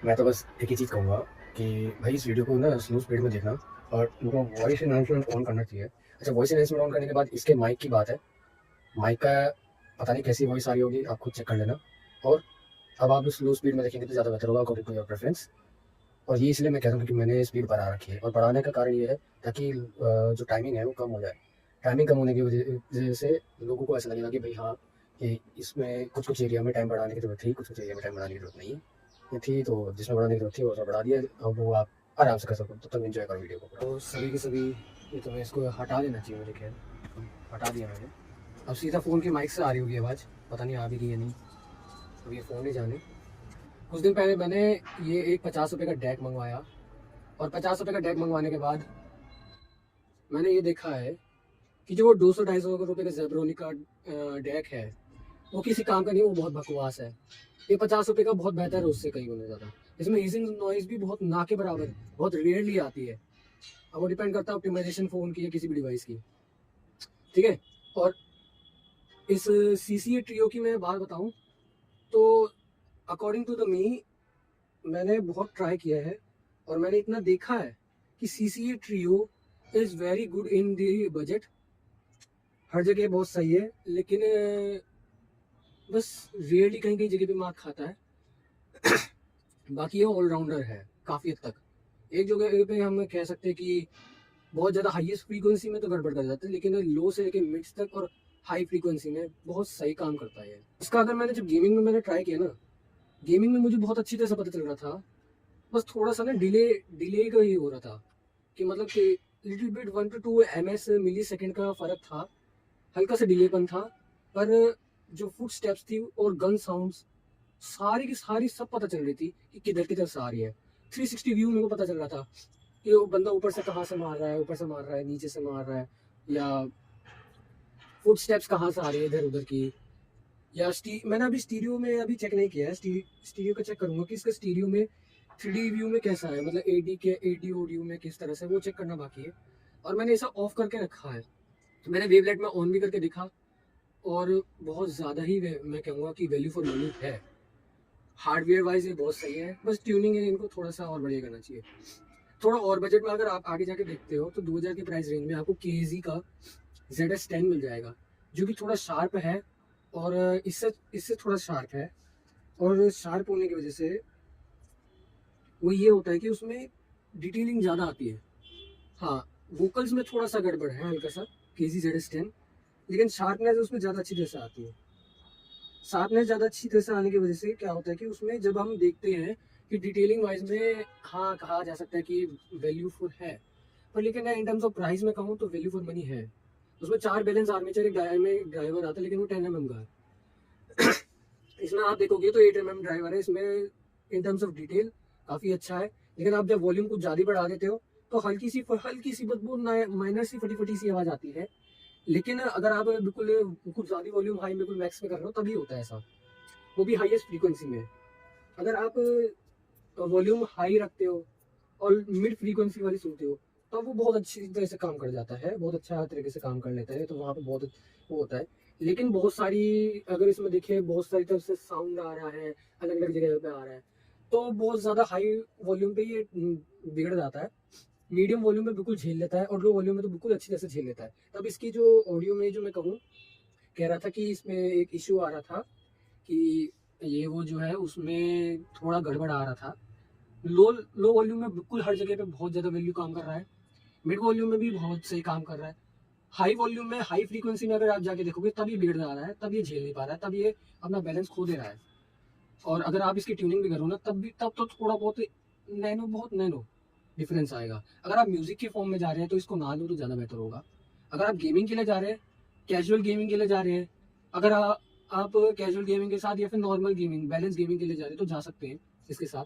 मैं तो बस एक ही चीज़ कहूँगा कि भाई इस वीडियो को ना स्लो स्पीड में देखना और उनको वॉइस एनहांसमेंट ऑन करना चाहिए। अच्छा, वॉइस एनहांसमेंट ऑन करने के बाद इसके माइक की बात है, माइक का पता नहीं कैसी वॉइस आ रही होगी, आप खुद चेक कर लेना। और अब आप स्लो स्पीड में देखेंगे तो ज़्यादा बेहतर होगा अकॉर्डिंग टू योर प्रेफरेंस। और ये इसलिए मैं कह रहा हूँ क्योंकि मैंने स्पीड बढ़ा रखी है और बढ़ाने का कारण ये है ताकि जो टाइमिंग है वो कम हो जाए। टाइमिंग कम होने की वजह से लोगों को ऐसा लगेगा कि भाई हाँ, कि इसमें कुछ-कुछ एरिया में टाइम बढ़ाने की ज़रूरत थी, कुछ-कुछ एरिया में टाइम बढ़ाने की ज़रूरत नहीं है। ये थी तो जिसमें बढ़ाने की ज़रूरत थी वो सब बढ़ा दिया, अब वो आप आराम से कर सकते हो, तब तक एन्जॉय करो वीडियो को। तो सभी के सभी ये तो मैं इसको हटा देना चाहिए मेरे ख़्याल, हटा दिया मैंने। अब सीधा फ़ोन की माइक से आ रही होगी आवाज़, पता नहीं आ भी रही है नहीं, अब ये फ़ोन ही जाने। कुछ दिन पहले मैंने ये एक ₹50 का डेक मँगवाया और ₹50 का डेक मँगवाने के बाद मैंने ये देखा है कि जो वो 200-250 रुपए का ज़ेब्रोनिक का डेक है, वो किसी काम का नहीं है, वो बहुत बकवास है। ये ₹50 का बहुत बेहतर है उससे कई गुना ज़्यादा। इसमें हीजिंग नॉइज़ भी बहुत ना के बराबर, बहुत रेयरली आती है। अब वो डिपेंड करता है ऑप्टिमाइज़ेशन फ़ोन की या किसी भी डिवाइस की, ठीक है? और इस सीसीए ट्रियो की मैं बात बताऊँ तो अकॉर्डिंग टू द मी मैंने बहुत ट्राई किया है और मैंने इतना देखा है कि CCA trio is very good in the budget. हर जगह बहुत सही है, लेकिन बस रेयरली कहीं-कहीं जगह पे मात खाता है। बाकी ये ऑलराउंडर है काफ़ी हद तक। एक जगह पे हम कह सकते हैं कि बहुत ज़्यादा हाईएस्ट फ्रीक्वेंसी में तो गड़बड़ कर जाता है, लेकिन लो से लेके मिड्स तक और हाई फ्रीक्वेंसी में बहुत सही काम करता है ये। इसका अगर मैंने जब गेमिंग में मैंने ट्राई किया ना, गेमिंग में मुझे बहुत अच्छी तरह से पता चल रहा था। बस थोड़ा-सा ना डिले डिले का ही हो रहा था कि मतलब कि little bit 1 to 2 ms millisecond का फ़र्क था। हल्का सा डिलेपन था, पर जो फुटस्टेप्स थी और गन साउंड्स सारी की सारी सब पता चल रही थी कि किधर की तरफ से आ रही है। 360 व्यू मेरे को पता चल रहा था कि वो बंदा ऊपर से कहाँ से मार रहा है, ऊपर से मार रहा है, नीचे से मार रहा है, या फुटस्टेप्स कहाँ से आ रही है इधर-उधर की। या मैंने अभी स्टीरियो में अभी चेक नहीं किया है, स्टीरियो का चेक करूँगा कि इसका स्टीरियो में 3D व्यू में कैसा है, मतलब एडी ऑडियो में किस तरह से, वो चेक करना बाकी है। और मैंने इसे ऑफ करके रखा है। तो मैंने वेवलेट में ऑन भी करके देखा और बहुत ज़्यादा ही मैं कहूँगा कि वैल्यू फॉर मनी है। हार्डवेयर वाइज ये बहुत सही है, बस ट्यूनिंग है, इनको थोड़ा सा और बढ़िया करना चाहिए। थोड़ा और बजट में अगर आप आगे जाके देखते हो तो 2000 की प्राइस रेंज में आपको केजी का ZS10 मिल जाएगा, जो कि थोड़ा शार्प है और इससे इससे थोड़ा शार्प है। और शार्प होने की वजह से वो ये होता है कि उसमें डिटेलिंग ज़्यादा आती है। हाँ, वोकल्स में थोड़ा सा गड़बड़ है हल्का सा KG ZS10, लेकिन शार्पनेस उसमें ज़्यादा अच्छी तरह से आती है। शार्पनेस ज़्यादा अच्छी तरह से आने की वजह से क्या होता है कि उसमें जब हम देखते हैं कि डिटेलिंग वाइज में, हाँ, कहा जा सकता है कि वैल्यूफुल है, पर लेकिन इन टर्म्स ऑफ प्राइस में कहूँ तो वैल्यू फॉर मनी है। उसमें 4 बैलेंस आर्मेचर एक ड्राइवर आता है, लेकिन वो 10 mm का है। इसमें आप देखोगे तो 8 mm ड्राइवर है इसमें। इन टर्म्स ऑफ डिटेल काफ़ी अच्छा है, लेकिन आप जब वॉल्यूम कुछ ज़्यादा बढ़ा देते हो तो हल्की सी बदबू, माइनर सी फटी फटी सी आवाज़ आती है। लेकिन अगर आप बिल्कुल कुछ ज़्यादा वॉल्यूम हाई बिल्कुल मैक्स में कर रहे हो तभी होता है ऐसा, वो भी हाईएस्ट फ्रीक्वेंसी में। अगर आप वॉल्यूम हाई रखते हो और मिड फ्रीक्वेंसी वाली सुनते हो तो वो बहुत अच्छी तरह से काम कर जाता है, बहुत अच्छा तरीके से काम कर लेता है, तो वहाँ पे बहुत वो होता है। लेकिन बहुत सारी, अगर इसमें देखें, बहुत सारी तरफ से साउंड आ रहा है, अलग अलग जगह पे आ रहा है, तो बहुत ज़्यादा हाई वॉल्यूम पे ये बिगड़ जाता है। मीडियम वॉल्यूम में बिल्कुल झेल लेता है और लो वॉल्यूम में तो बिल्कुल अच्छी तरह से झेल लेता है। तब इसकी जो ऑडियो में जो मैं कहूँ, कह रहा था कि इसमें एक इशू आ रहा था कि ये वो जो है उसमें थोड़ा गड़बड़ आ रहा था। लो लो वॉल्यूम में बिल्कुल हर जगह पे बहुत ज़्यादा वैल्यू काम कर रहा है, मिड वॉल्यूम में भी बहुत सही काम कर रहा है, हाई वॉल्यूम में, हाई फ्रीक्वेंसी में अगर आप जाके देखोगे तब ये बिगड़ जा रहा है, तब ये झेल नहीं पा रहा है, तब ये अपना बैलेंस खो दे रहा है। और अगर आप इसकी ट्यूनिंग भी करो ना तब तो थोड़ा बहुत नैनो डिफरेंस आएगा। अगर आप म्यूजिक के फॉर्म में जा रहे हैं तो इसको ना लो तो ज़्यादा बेहतर होगा। अगर आप गेमिंग के लिए जा रहे हैं, कैजुअल गेमिंग के लिए जा रहे हैं, अगर आप कैजुअल गेमिंग के साथ या फिर नॉर्मल गेमिंग, बैलेंस गेमिंग के लिए जा रहे हैं तो जा सकते हैं इसके साथ।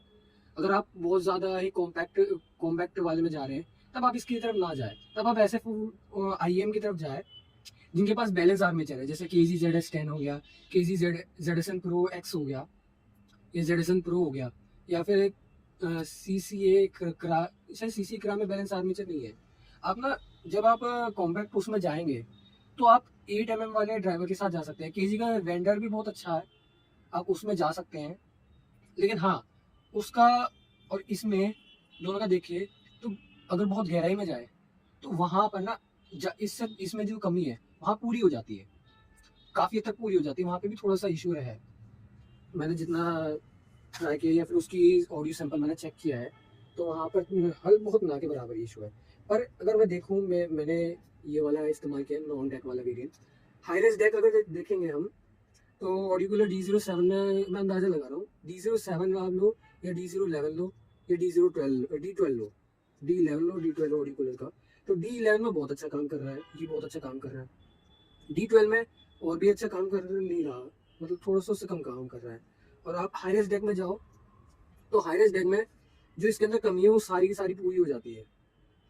अगर आप बहुत ज़्यादा ही कॉम्पैक्ट वाले में जा रहे हैं तब आप इसकी तरफ ना जाए, तब आप ऐसे IEM की तरफ जाए जिनके पास बैलेंस आर्मेचर है, जैसे KG ZS10 हो गया, KG ZSN Pro X हो गया, ये ZSN Pro हो गया, या फिर एक शायद CC क्रा में बैलेंस आर्मेचर नहीं है। आप ना, जब आप कॉम्पैक्ट उसमें जाएंगे तो आप 8 mm वाले ड्राइवर के साथ जा सकते हैं। KG का वेंडर भी बहुत अच्छा है, आप उसमें जा सकते हैं। लेकिन हाँ, उसका और इसमें दोनों का देखिए, तो अगर बहुत गहराई में जाए तो वहाँ पर ना इससे इसमें जो कमी है वहाँ पूरी हो जाती है, काफ़ी हद तक पूरी हो जाती है। वहाँ पे भी थोड़ा सा इशू है। मैंने जितना ट्राई किया या फिर उसकी ऑडियो सैंपल मैंने चेक किया है, तो वहाँ पर हल बहुत ना के बराबर इशू है। पर अगर मैं देखूँ, मैंने ये वाला इस्तेमाल किया, नॉन डेक वाला वेरिएंट। हाई रेस डेक अगर देखेंगे हम, तो ऑडियोकूलर D07 में मैं अंदाज़ा लगा रहा हूँ, D07 आप लो या D011 लो या D12 लो, D11 लो, D12 ऑडियोकूलर का। तो D11 में बहुत अच्छा काम कर रहा है, ये बहुत अच्छा काम कर रहा है। D12 में और भी अच्छा काम कर नहीं रहा, मतलब थोड़ा सा उससे कम काम कर रहा है। और आप हाईरेस्ट डेक में जाओ, तो हाईरेस्ट डेक में जो इसके अंदर कमी है वो सारी की सारी पूरी हो जाती है।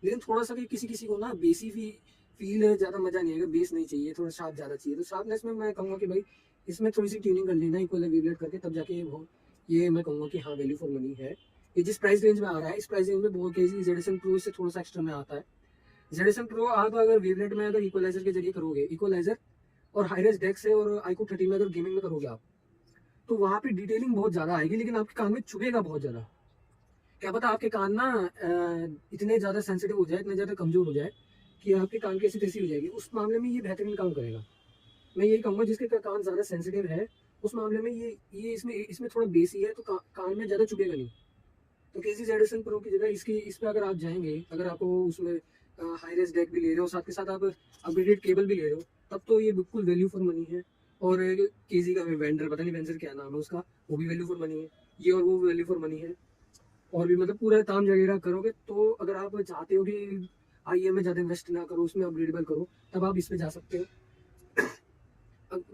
लेकिन थोड़ा सा किसी किसी को ना बेसी फील ज़्यादा मज़ा नहीं आएगा, बेस नहीं चाहिए, थोड़ा शार्प ज़्यादा चाहिए। तो शार्पनेस में मैं कहूँगा कि भाई इसमें थोड़ी सी ट्यूनिंग कर लेना इक्वल वेवलेट करके, तब जाके ये मैं कहूँगा कि हाँ वैल्यू फॉर मनी है। ये जिस प्राइस रेंज में आ रहा है, इस प्राइस रेंज में बहुत केजी जेडसन प्रो इससे थोड़ा सा एक्स्ट्रा में आता है। जेडसन प्रो आप अगर वेवलेट में अगर इक्वलाइजर के जरिए करोगे, इक्वलाइजर और हाईरेस्ट डेक से और आईको 30 में अगर गेमिंग में करोगे आप, तो वहाँ पे डिटेलिंग बहुत ज़्यादा आएगी, लेकिन आपके कान में चुभेगा बहुत ज़्यादा। क्या पता आपके कान ना इतने ज़्यादा सेंसिटिव हो जाए, इतने ज़्यादा कमज़ोर हो जाए कि आपके कान की ऐसी तैसी हो जाएगी। उस मामले में ये बेहतरीन काम करेगा। मैं यही कहूँगा जिसके कान ज़्यादा सेंसिटिव है, उस मामले में ये इसमें इसमें थोड़ा बेसी है, तो कान में ज़्यादा चुभेगा नहीं। तो केजी जेडसन प्रो की जगह इसकी इस पर अगर आप जाएंगे, अगर आपको उसमें हाई रेस डेक भी ले रहे हो, साथ के साथ आप अपग्रेडेड केबल भी ले रहे हो, तब तो ये बिल्कुल वैल्यू फॉर मनी है। और केजी का वेंडर, पता नहीं वेंडर क्या नाम है उसका, वो भी वैल्यू फॉर मनी है। ये और वो वैल्यू फॉर मनी है। और भी मतलब पूरा ताम जगेरा करोगे, तो अगर आप चाहते हो कि आईएम में ज़्यादा इन्वेस्ट ना करो, उसमें अपग्रेडेबल करो, तब आप इस पे जा सकते हो।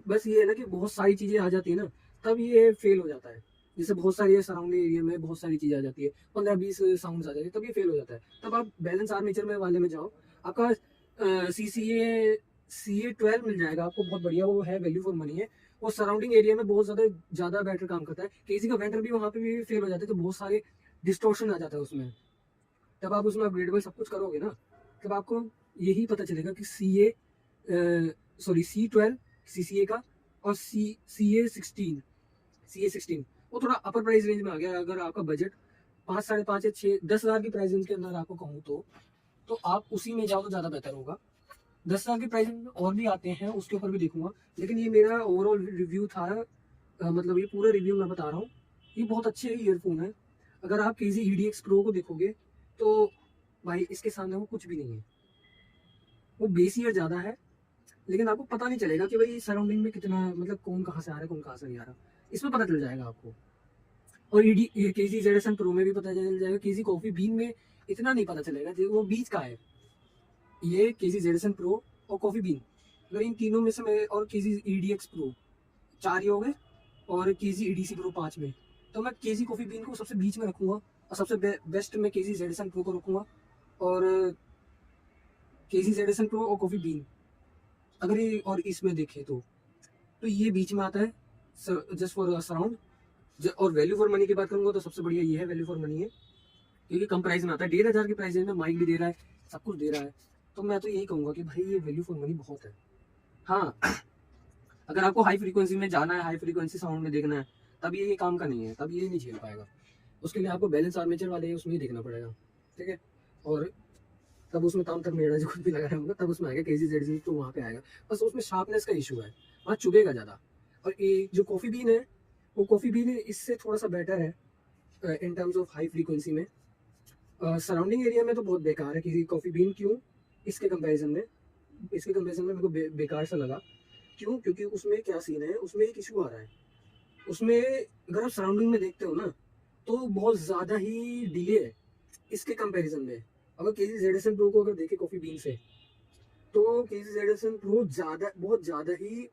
बस ये है ना कि बहुत सारी चीज़ें आ जाती है ना, तब ये फेल हो जाता है। जैसे बहुत सारी सराउंडिंग एरिया में बहुत सारी चीज़ें आ जाती है, 15-20 साउंड्स आ जाती है, तब ये फेल हो जाता है। तब आप बैलेंस आर्मेचर में वाले में जाओ, आपका CA12 मिल जाएगा आपको, बहुत बढ़िया, वो है वैल्यू फॉर मनी है। वो सराउंडिंग एरिया में बहुत ज़्यादा ज़्यादा बेटर काम करता है। केसी का वेंडर भी वहाँ पे भी फेल हो जाता है, तो बहुत सारे डिस्टॉर्शन आ जाता है उसमें। तब आप उसमें अपग्रेडेबल सब कुछ करोगे ना, तब आपको यही पता चलेगा कि C12 CCA का और CA16 वो थोड़ा अपर प्राइस रेंज में आ गया। अगर आपका बजट 5, 5.5 या 6, 10,000 की प्राइस रेंज के अंदर आपको कहूँ, तो आप उसी में जाओ तो ज़्यादा बेहतर होगा। 10,000 की प्राइस रेंज में और भी आते हैं, उसके ऊपर भी देखूंगा, लेकिन ये मेरा ओवरऑल रिव्यू था। मतलब ये पूरा रिव्यू मैं बता रहा हूँ। ये बहुत अच्छे ईयरफोन है। अगर आप केजी EDX प्रो को देखोगे, तो भाई इसके सामने वो कुछ भी नहीं है। वो बेस ईयर ज़्यादा है, लेकिन आपको पता नहीं चलेगा कि भाई सराउंडिंग में कितना, मतलब कौन कहाँ से आ रहा है, कौन कहाँ से नहीं आ रहा, इसमें पता चल जाएगा आपको। और ईडी केजी जेडसन प्रो में भी पता चल जाएगा। केजी कॉफी बीन में इतना नहीं पता चलेगा, जो वो बीच का है। ये केजी जेडसन प्रो और कॉफी बीन, अगर इन तीनों में से मैं, और केजी EDX प्रो 4 ही हो गए, और केजी EDC प्रो 5 में, तो मैं केजी कॉफी बीन को सबसे बीच में रखूंगा, और सबसे बेस्ट में केजी जेडसन प्रो को रखूंगा। और केजी जेडसन प्रो और कॉफी बीन, अगर ये और इसमें देखें तो ये बीच में आता है, जस्ट फॉर सराउंड। और वैल्यू फॉर मनी की बात करूंगा तो सबसे बढ़िया ये है, वैल्यू फॉर मनी है, क्योंकि कम प्राइस में आता है। 1,500 की प्राइस में माइक भी दे रहा है, सब कुछ दे रहा है। तो मैं तो यही कहूँगा कि भाई ये वैल्यू फॉर मनी बहुत है। हाँ, अगर आपको हाई फ्रीक्वेंसी में जाना है, हाई फ्रीक्वेंसी साउंड में देखना है, तब ये काम का नहीं है, तब ये नहीं झेल पाएगा। उसके लिए आपको बैलेंस आर्मेचर वाले उसमें ही देखना पड़ेगा, ठीक है। और तब उसमें काम तक मेरा जो खुद भी लगा होगा, तब उसमें आएगा केजी जेड, तो वहाँ पे आएगा। बस उसमें शार्पनेस का इशू है, वहाँ चुभेगा ज़्यादा। और ये जो कॉफ़ी बीन है, वो कॉफ़ी बीन इससे थोड़ा सा बेटर है in terms of high frequency में। सराउंडिंग एरिया में तो बहुत बेकार है किसी कॉफ़ी बीन। क्यों? इसके कंपैरिजन में मेरे को बेकार सा लगा। क्यों? क्योंकि उसमें क्या सीन है, उसमें एक इशू आ रहा है। उसमें अगर आप सराउंडिंग में देखते हो ना, तो बहुत ज़्यादा ही डिले है इसके कंपैरिजन में। अगर केजी जेडसन प्रो को अगर देखें कॉफ़ी बीन से, तो केजी जेडसन प्रो बहुत ज़्यादा ही,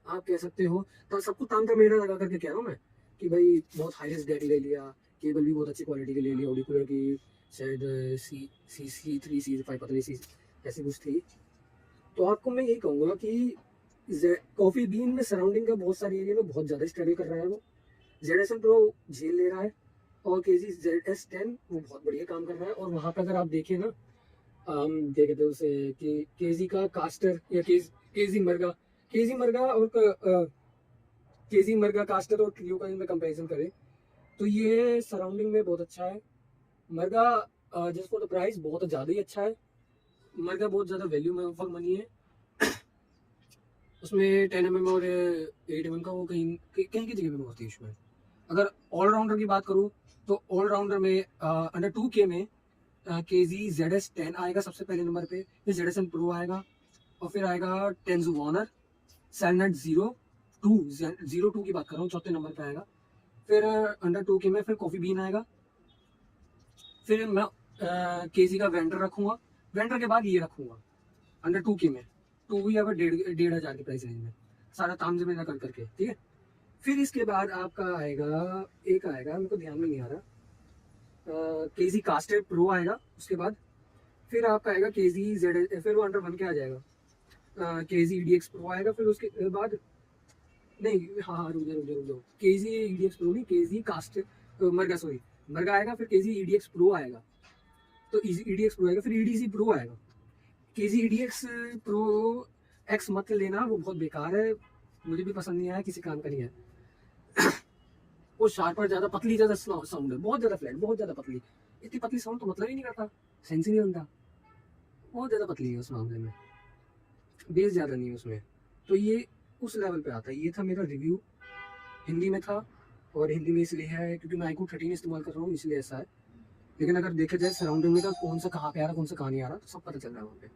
आप कह सकते हो, तो सब कुछ ताम का मेरा लगा करके कह रहा हूँ मैं, कि भाई बहुत हाईएस्ट डेक ले लिया, केबल भी बहुत अच्छी क्वालिटी की ले लिया, ऑडियोकूलर की शायद C3 C5 पता नहीं, सी ऐसी कुछ थी। तो आपको मैं यही कहूँगा कि कॉफ़ी बीन में सराउंडिंग का बहुत सारी एरिया में बहुत ज़्यादा स्ट्रगल कर रहा है वो। जेडसन प्रो झेल ले रहा है, और केजी ZS10 वो बहुत बढ़िया काम कर रहा है। और वहाँ पर अगर आप देखें ना, हम देखे थे उसे कि केजी का कास्टर या केजी मर्गा और केजी मर्गा कास्टर और ट्रियो का मैं कंपैरिजन करें, तो ये सराउंडिंग में बहुत अच्छा है। मरगा जस्ट फॉर द प्राइस बहुत ज़्यादा ही अच्छा है। मरगा बहुत ज़्यादा वैल्यू में फॉर मनी है। उसमें 10 mm और 8 mm का वो कहीं कहीं की जगह पे बहुत है इसमें। अगर ऑलराउंडर की बात करूँ तो ऑलराउंडर में अंडर 2K में KZ-10 आएगा सबसे पहले नंबर पे, फिर ZSM Pro आएगा और फिर आएगा टेंजू वॉर्नर, सैलनेट 02 की बात कर रहा हूँ, चौथे नंबर पे आएगा। फिर अंडर 2K में फिर कॉफ़ी बीन आएगा। फिर मैं KZ का वेंडर रखूँगा, वेंडर के बाद ये रखूँगा अंडर 2K में, 2 या फिर 1,500 की प्राइस रेंज में, सारा तामझाम में कर करके, ठीक है। फिर इसके बाद आपका आएगा, एक आएगा मेरे को ध्यान में नहीं आ रहा, KZ कास्टेड प्रो आएगा उसके बाद। फिर आपका आएगा KZ, फिर वो अंडर 1 के आ जाएगा, KZ EDX प्रो आएगा। फिर उसके बाद नहीं, हाँ रुक जाओ, KZ EDX प्रो नहीं, KZ कास्ट मरगा, सॉरी मरगा आएगा, फिर KZ EDX प्रो आएगा, तो EDX प्रो आएगा, फिर EDC प्रो आएगा। KZ EDX प्रो एक्स मत लेना, वो बहुत बेकार है, मुझे भी पसंद नहीं आया, किसी काम का नहीं है। वो शार्पर ज़्यादा पतली, ज़्यादा साउंड है, बहुत ज़्यादा फ्लैट, बहुत ज़्यादा पतली। इतनी पतली साउंड तो मतलब ही नहीं करता, सेंस ही नहीं बनता, बहुत ज़्यादा पतली है उस मामले में, बेस ज़्यादा नहीं है उसमें। तो ये उस लेवल पे आता है। ये था मेरा रिव्यू, हिंदी में था, और हिंदी में इसलिए है क्योंकि मैं iQOO 13 इस्तेमाल कर रहा हूँ, इसलिए ऐसा है। लेकिन अगर देखा जाए सराउंडिंग में का कौन सा कहाँ पे आ रहा है, कौन सा कहाँ नहीं आ रहा, तो सब पता चल रहा है वहाँ पे।